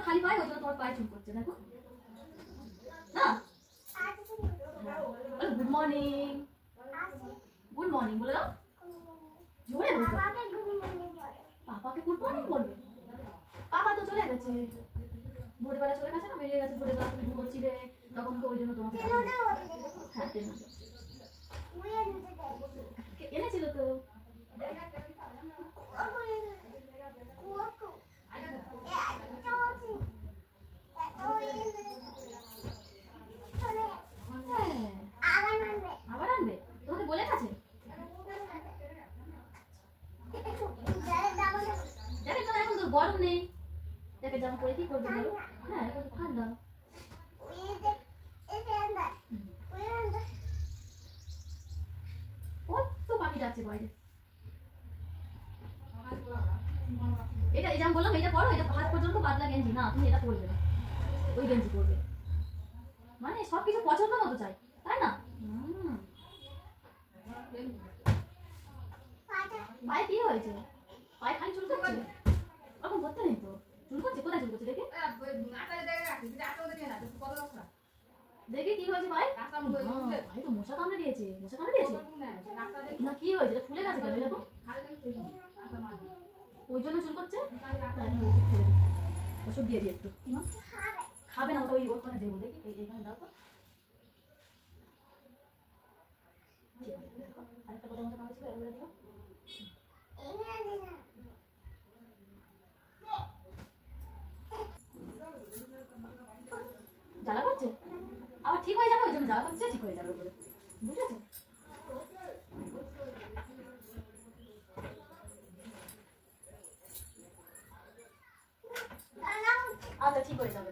খালি পায়, ওই জন্য তোমার পায়ে চুল করছে দেখো না। গুড মর্নিং, গুড মর্নিং বলে দাও জোরে বলতে। পাপাকে গুড মর্নিং বলবে? পাপা তো চলে গেছে, ভোরবেলা চলে গেছে না, বেরিয়ে গেছে। ভোরবেলা তুমি ঘুমোচ্ছিলে তখন তো, ওই জন্য তোমাকে হ্যাঁ এনেছিল তো। আবার আনবে? তোমাকে বলে গেছে? দেখে তো এখন তো গরম নেই, দেখে জামা পরে কি করবে বলো? হ্যাঁ এখন তো ঠান্ডা। কত পাখি যাচ্ছে বাইরে। এটা এই যেমন বললাম, এটা পরো, এটা হাত পর্যন্ত পাতলা গেঞ্জি না, তুমি এটা পরবে না, ওই গেঞ্জি পরবে। মানে সবকিছু পছন্দ মতো চাই, তাই না? পায়ে কি হয়েছে? পায়ে খালি চুল করছে? ওরকম করতে নেই তো। চুল করছে? কোথায় চুল করছে দেখে? দেখে কি হয়েছে ভাই? ভাই তো মশা কামড়ে দিয়েছে। মশা কামড়ে দিয়েছে না? কি হয়েছে? ফুলে গেছে কেন এরকম? ওই জন্য চুল করছে? ওষুধ দিয়ে দিই একটু। খাবে না, ওই ওর কথা দেবো। দেখি এইখানে দাও তো। আরেকটা কথা মতো কামড়েছিল, এগুলো দিও। জ্বালা করছে? আবার ঠিক হয়ে যাবে, ওই জন্য জ্বালা করছে, ঠিক হয়ে যাবে বলে, বুঝেছো? আচ্ছা ঠিক হয়ে যাবে।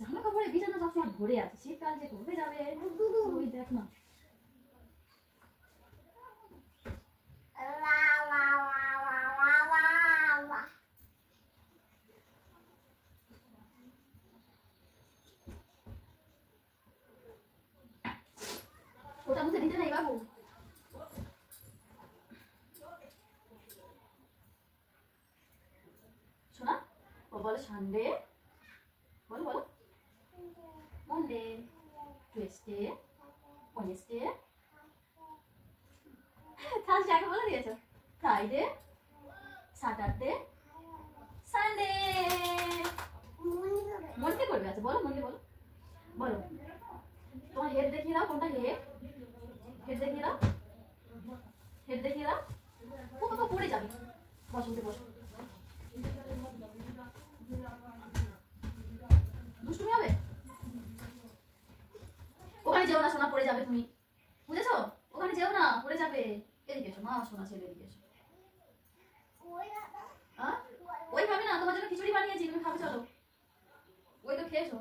জামা কাপড়ে বিছানা সবসময় ভরে আছে, শীতকাল যে কবে যাবে ওই দেখ না। ওটা মুখে দিতে নেই বাবু। শোনা, ও বলে সানডে, বলো বলো। মন্ডে, টুয়েসডে, ওয়েডনেসডে, থার্সডে আগে বলে দিয়েছো। Friday, Saturday, Sunday. মন্ডে করবে? আচ্ছা বলো মন্ডে বলো, বলো। তোমার হেড দেখিয়ে দাও, কোনটা হেড? হেড দেখিয়ে দাও, হেড দেখিয়ে দাও। ও বাবা পড়ে যাবে। বসো উঠে বসো। দুষ্টুমি হবে? ওখানে যেও না সোনা, পড়ে যাবে তুমি, বুঝেছো? ওখানে যেও না, পড়ে যাবে। এদিকে এসো মা, সোনা ছেলে, এদিকে এসো। ওই খাবে না, তোমার জন্য খিচুড়ি বানিয়েছি, তুমি খাবে, চলো। ওই তো খেয়েছো।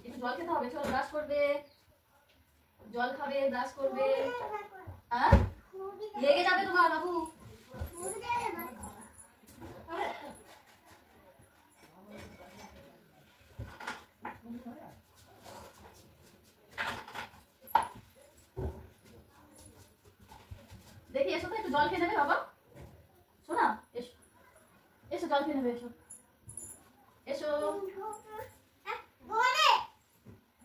একটু জল খেতে হবে, চলো ব্রাশ করবে, জল খাবে, ব্রাশ করবে। হ্যাঁ লেগে যাবে তোমার বাবু। দেখি এসো তো, একটু জল খেয়ে নেবে বাবা। শোনা এসো, এসো জল খেয়ে নেবে, এসো এসো।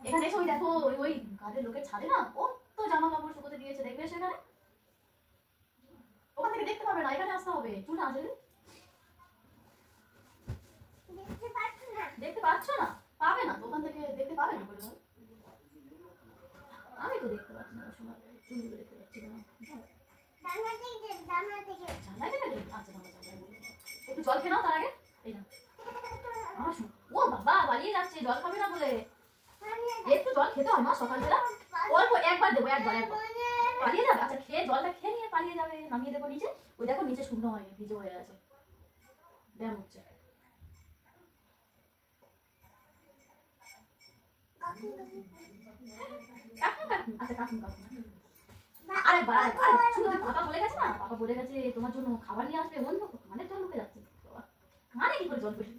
এখানে এসো, ওই দেখো ওই কাজের লোকের ছাদে না কত জামা কাপড় শুকোতে দিয়েছে, দেখবে সেখানে। ওখান থেকে দেখতে পাবে না, এখানে আসতে হবে। চুল আছে, দেখতে পাচ্ছ না? পাবে না, ওখান থেকে দেখতে পাবে না বলে। আমি তো দেখতে পাচ্ছি না, শোনা চুলগুলো দেখতে পাচ্ছি না। একটু জল খেয়ে নাও তার আগে। এই না, ও বাবা পালিয়ে যাচ্ছে, জল খাবে না বলে। একটু জল খেতে হয় মা সকালবেলা, অল্প একবার দেবো, একবার একবার। পালিয়ে যাবে? আচ্ছা খেয়ে জলটা খেয়ে নিয়ে পালিয়ে যাবে। নামিয়ে দেবো নিচে, ওই দেখো নিচে শুকনো হয়নি, ভিজে হয়ে আছে, ব্যায়াম হচ্ছে। কাকুন কাকুন আচ্ছা কাকুন কাকুন আরে শুধু পাপা বলে গেছে না, পাপা বলে গেছে তোমার জন্য খাবার নিয়ে আসবে, অন্য কানে জল ঢুকে যাচ্ছে, কানে কি করে জল ঢুকে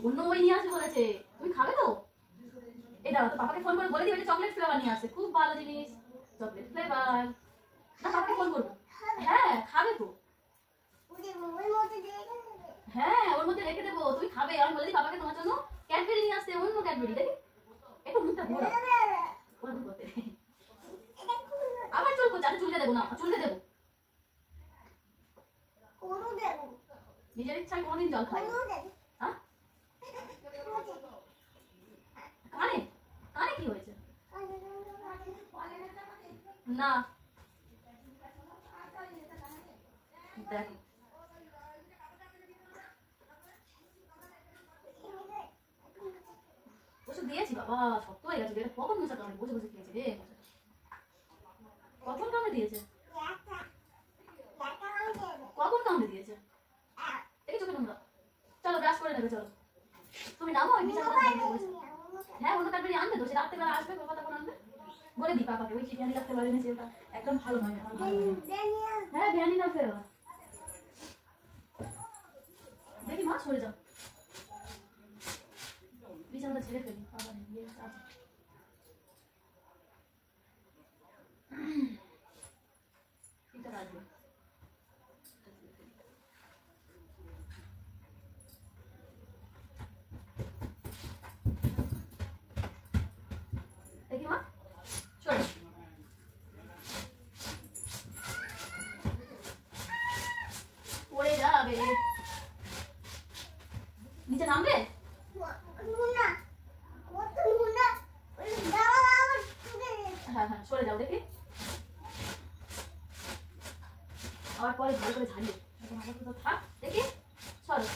অন্য ওই নিয়ে আসবে বলেছে, তুমি খাবে তো? এই দাও তো পাপাকে ফোন করে বলে দিবে চকলেট ফ্লেভার নিয়ে আসছে, খুব ভালো জিনিস চকলেট ফ্লেভার। না পাপাকে ফোন করবো, হ্যাঁ খাবে তো, হ্যাঁ ওর মধ্যে রেখে দেবো, তুমি খাবে। আমি বলে দিই পাপাকে তোমার জন্য ক্যাডবেরি নিয়ে আসতে, অন্য ক্যাডবেরি দেখি একটু মুখটা ঘোরা করতে আবার চুল করছে, চুলকে দেবো না, চুলকে দেবো নিজের ইচ্ছায় কোনোদিন জল খাই হ্যাঁ কানে কানে কি হয়েছে না দেখ ওষুধ দিয়েছি বাবা, শক্ত হয়ে গেছে, এটা কখন মশা কামড়ে বসে বসে খেয়েছে রে, কখন কামড়ে দিয়েছে, কখন কামড়ে দিয়েছে দেখি চোখে তোমরা, চলো ব্রাশ করে নেবে, চলো তুমি নামো, ওই বিছানাটা হ্যাঁ অন্য কাটবেরি আনবে তো, সে রাত্রেবেলা আসবে, বাবা তখন আনবে, বলে দিই পাপাকে ওই চিঠি আনি রাখতে পারে না, সেটা একদম ভালো নয়, হ্যাঁ বিয়ানি না ফের দেখি মা সরে যাও, বিছানাটা ছেড়ে ফেলি আবার গিয়ে এটা রাখবে দেখি মা চলো পড়ে যাবে, নিচে নামবে, হ্যাঁ হ্যাঁ সরে যাও দেখি, আবার পরে ভালো করে ঝাড়িয়ে থাক দেখি, সরো